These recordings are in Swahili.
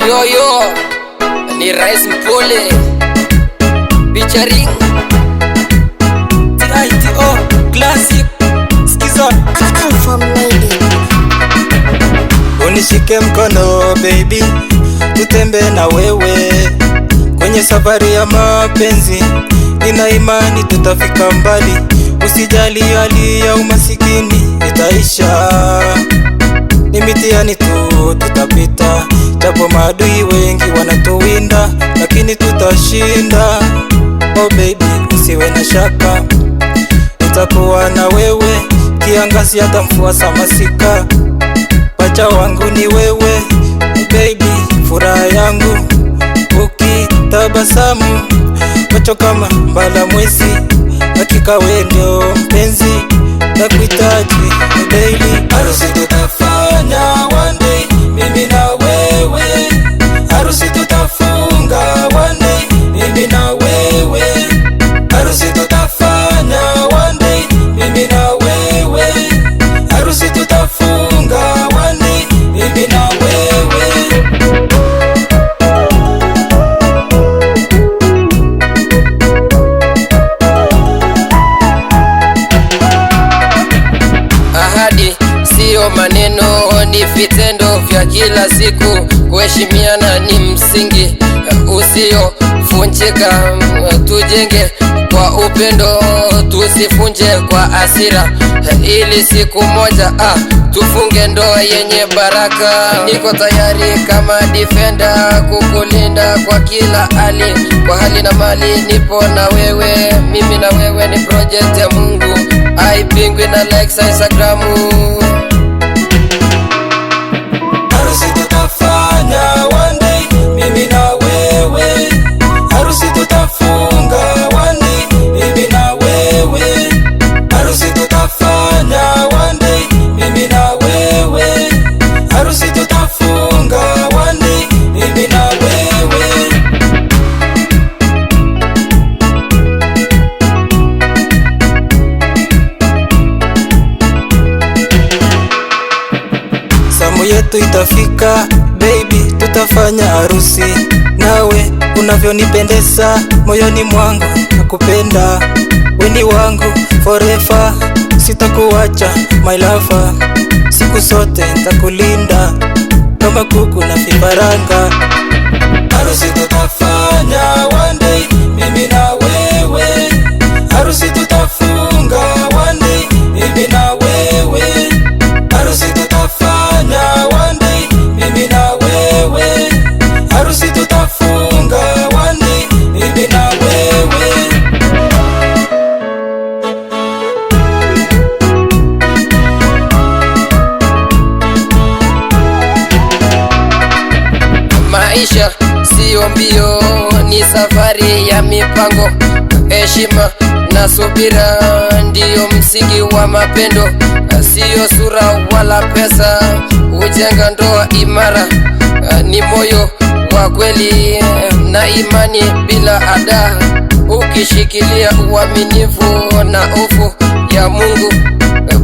Yo yo, ni Rais Mpole featuring TITO Classic. Skiza unishike mkono baby, tutembe na wewe kwenye safari ya mapenzi. Nina imani tutafika mbali, usijali hali ya umasikini itaisha. Ni mitihani tu tutapita, japo maadui wengi wanatuwinda, lakini tutashinda. Oh baby, usiwe na shaka, nitakuwa na wewe kiangazi hata mvua za masika. Pacha wangu ni wewe baby, furaha yangu, ukitabasamu macho kama mbala mwezi. Hakika wewe ndio mpenzi, nakuhitaji daily. Harusi tutafanya one day, mimi na wewe. Harusi tutafunga one day, mimi na wewe. Harusi tutafanya one day, mimi na wewe. Harusi tutafunga one day, mimi na wewe. ahadi sio maneno, ni vitendo vya kila siku. Kuheshimiana ni msingi usiovunjika. Tujenge kwa upendo, tusifunje kwa hasira, ili siku moja tufunge ndoa yenye baraka. Niko tayari kama defender kukulinda kwa kila hali, kwa hali na mali. Nipo na wewe, mimi na wewe ni project ya Mungu. Haipingwi na likes za Instagram. Harusi tutafanya one day, mimi na wewe. Harusi tutafunga one day, mimi na wewe. Harusi tutafanya one day, mimi na wewe. Harusi tutafunga one day, mimi na wewe. Zamu yetu itafika baby, tutafanya harusi nawe. Unavyonipendeza moyoni mwangu, nakupenda, weni wangu forever. Sitakuacha my lover, siku zote nitakulinda kama kuku na vifaranga. Harusi tutafanya one day, mimi na wewe. Harusi tutafunga one day, mimi na wewe. Harusi tutafanya one day, mimi na wewe. Harusi tutafunga one day, mimi na wewe. Maisha sio mbio, ni safari ya mipango. Heshima na subira ndiyo msingi wa mapendo, sio sura wala pesa. Ujenga ndoa imara ni moyo wa kweli na imani bila ada. Ukishikilia uaminifu na hofu ya Mungu,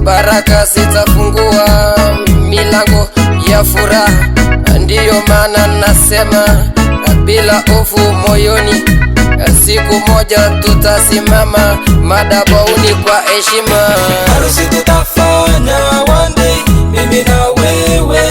baraka zitafungua milango ya furaha. Ndiyo maana nasema bila hofu moyoni, siku moja tutasimama madhabahuni kwa heshima. Harusi tutafanya one day, mimi na wewe.